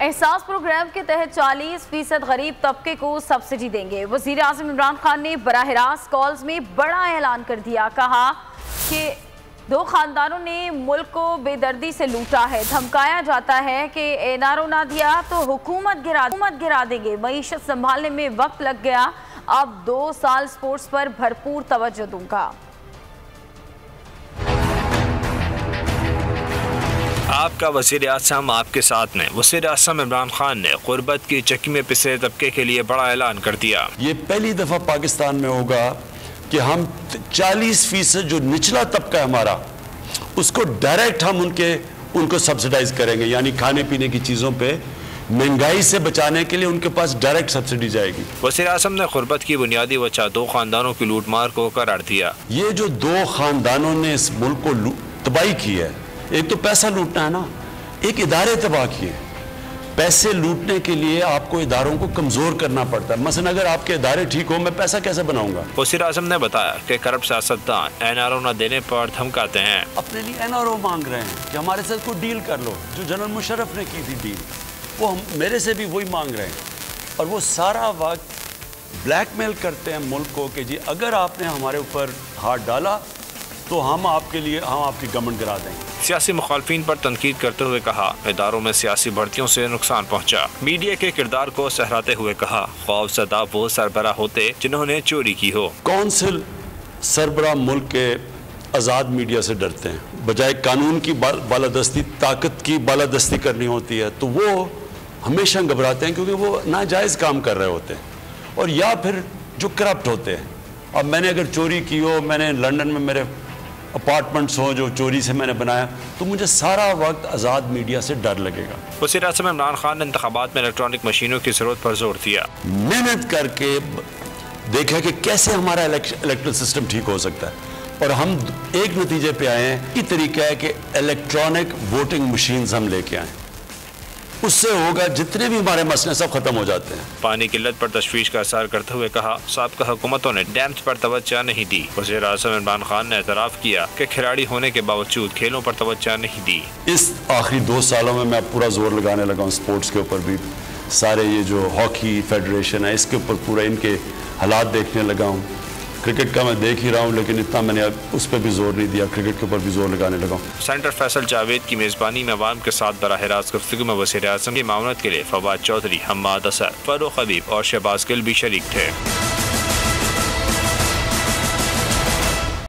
احساس پروگرام کے تحت 40% غریب طبقے کو سبسڈی دیں گے۔ وزیر اعظم عمران خان نے براہ راست کالز میں بڑا اعلان کر دیا، کہا کہ 2 خاندانوں نے ملک کو بے دردی سے لوٹا ہے، دھمکایا جاتا ہے کہ این آر او نہ دیا تو حکومت گرا دیں گے۔ معیشت سنبھالنے میں وقت لگ گیا، اب 2 سال سپورٹس پر بھرپور توجہ دوں گا۔ آپ کا وزیر اعظم آپ کے ساتھ نے وزیر اعظم عمران خان نے غربت کی چکی میں پسے طبقے کے لیے بڑا اعلان کر دیا۔ یہ پہلی دفعہ پاکستان میں ہوگا کہ ہم 40% جو نچلا طبقہ ہے ہمارا، اس کو ڈائریکٹ ہم ان کو سبسڈائز کریں گے، یعنی کھانے پینے کی چیزوں پہ مہنگائی سے بچانے کے لیے ان کے پاس ڈائریکٹ سبسڈی جائے گی۔ وزیر اعظم نے غربت کی بنیادی وجہ 2 خاندانوں کی لوٹ مار کو قرار دیا۔ یہ جو 2 خاندانوں نے اس ملک کو تباہی کی ہے، ایک تو پیسہ لوٹنا ہے نا، ایک ادارے تباہ کیے۔ پیسے لوٹنے کے لیے آپ کو اداروں کو کمزور کرنا پڑتا ہے۔ مثلا اگر آپ کے ادارے ٹھیک ہو، میں پیسہ کیسے بناؤں گا؟ وزیر اعظم نے بتایا کہ کرپٹ سیاستدان این آر او نہ دینے پر دھمکاتے ہیں۔ اپنے لیے این آر او مانگ رہے ہیں کہ ہمارے ساتھ کوئی ڈیل کر لو، جو جنرل مشرف نے کی تھی ڈیل، وہ میرے سے بھی وہی مانگ رہے ہیں، اور وہ سارا وقت بلیک میل کرتے ہیں ملک کو کہ جی اگر آپ نے ہمارے اوپر ہاتھ ڈالا تو ہم آپ کی گورنمنٹ گرا دیں گے۔ سیاسی مخالفین پر تنقید کرتے ہوئے کہا اداروں میں سیاسی بھرتیوں سے نقصان پہنچا۔ میڈیا کے کردار کو سہراتے ہوئے کہا خوف زدہ وہ سربراہ ہوتے جنہوں نے چوری کی ہو۔ کونسل سربراہ ملک کے آزاد میڈیا سے ڈرتے ہیں، بجائے قانون کی بالادستی، طاقت کی بالادستی کرنی ہوتی ہے تو وہ ہمیشہ گھبراتے ہیں، کیونکہ وہ ناجائز کام کر رہے ہوتے ہیں، اور یا پھر جو کرپٹ ہوتے ہیں۔ اب میں نے اگر چوری کی ہو، میں نے لنڈن میں میرے اپارٹمنٹس ہوں جو چوری سے میں نے بنایا، تو مجھے سارا وقت آزاد میڈیا سے ڈر لگے گا۔ وزیر اعظم عمران خان نے انتخابات میں الیکٹرانک مشینوں کی ضرورت پر زور دیا۔ محنت کر کے دیکھا کہ کیسے ہمارا الیکٹرل سسٹم ٹھیک ہو سکتا ہے، اور ہم ایک نتیجے پہ آئے ہیں، یہ طریقہ ہے کہ الیکٹرانک ووٹنگ مشینز ہم لے کے آئیں، اس سے ہوگا جتنے بھی ہمارے مسئلے سب ختم ہو جاتے ہیں۔ پانی کی قلت پر تشویش کا اظہار کرتے ہوئے کہا سابقہ حکومتوں نے ڈیمز پر توجہ نہیں دی۔ وزیر اعظم عمران خان نے اعتراف کیا کہ کھلاڑی ہونے کے باوجود کھیلوں پر توجہ نہیں دی۔ اس آخری 2 سالوں میں پورا زور لگانے لگا ہوں سپورٹس کے اوپر بھی، سارے یہ جو ہاکی فیڈریشن ہے اس کے اوپر پورا ان کے حالات دیکھنے لگا ہوں۔ کرکٹ کا میں دیکھ ہی رہا ہوں، لیکن اتنا میں نے اس پہ بھی زور نہیں دیا، کرکٹ کے اوپر بھی زور لگانے لگا ہوں۔ سینیٹر فیصل جاوید کی میزبانی میں عوام کے ساتھ براہ راست گفتگو میں وزیر اعظم کی معاونت کے لیے فواد چودھری، حماد اثر، فاروق حبیب اور شہباز گل بھی شریک تھے۔